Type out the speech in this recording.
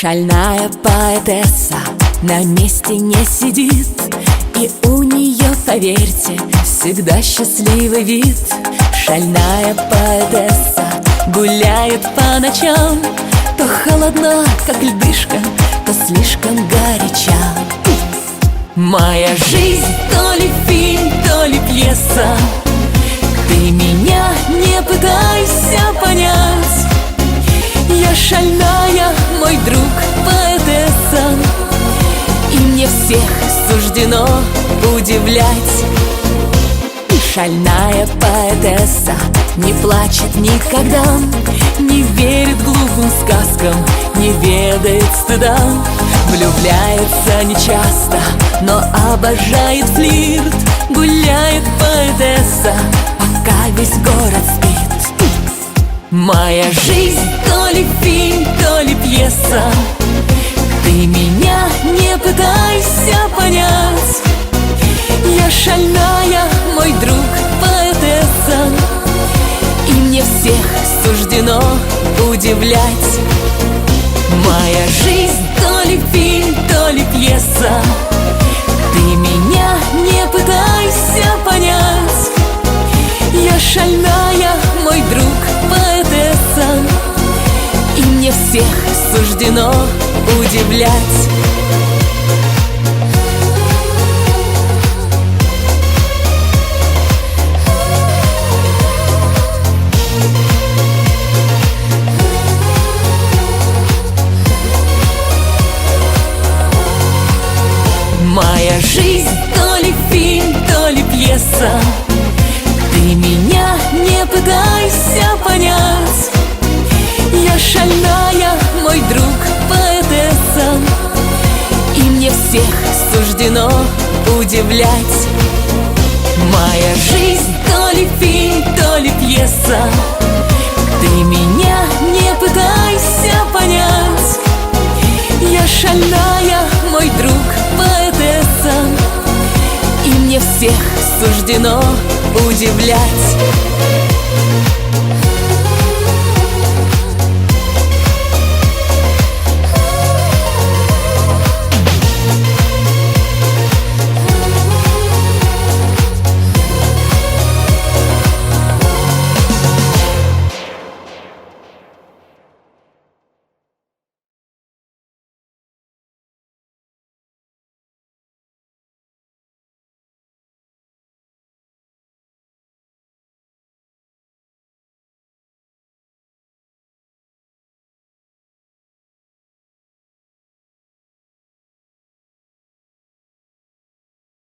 Шальная поэтесса на месте не сидит, и у нее, поверьте, всегда счастливый вид. Шальная поэтесса гуляет по ночам, то холодна, как льдышка, то слишком горяча. Моя жизнь то ли фильм, то ли пьеса, ты меня не пытайся понять. Я шальная, мой друг, поэтесса, и мне всех суждено удивлять. Шальная поэтесса не плачет никогда, не верит глупым сказкам, не ведает стыда. Влюбляется нечасто, но обожает флирт. Гуляет поэтесса, пока весь город спит. Моя жизнь то ли фильм, то ли пьеса, ты меня не пытайся понять. Я шальная, мой друг, поэтесса, и мне всех суждено удивлять. Моя жизнь то ли фильм, то ли пьеса, ты меня не пытайся понять. Я шальная, мой друг, поэтесса, и мне всех суждено удивлять. Моя жизнь то ли фильм, то ли пьеса, ты меня не пытайся понять. Я шальная, мой друг, поэтесса, и мне всех суждено удивлять. Моя жизнь то ли фильм, то ли пьеса, ты меня не пытайся понять. Я шальная, мой друг, поэтесса, и мне всех суждено удивлять.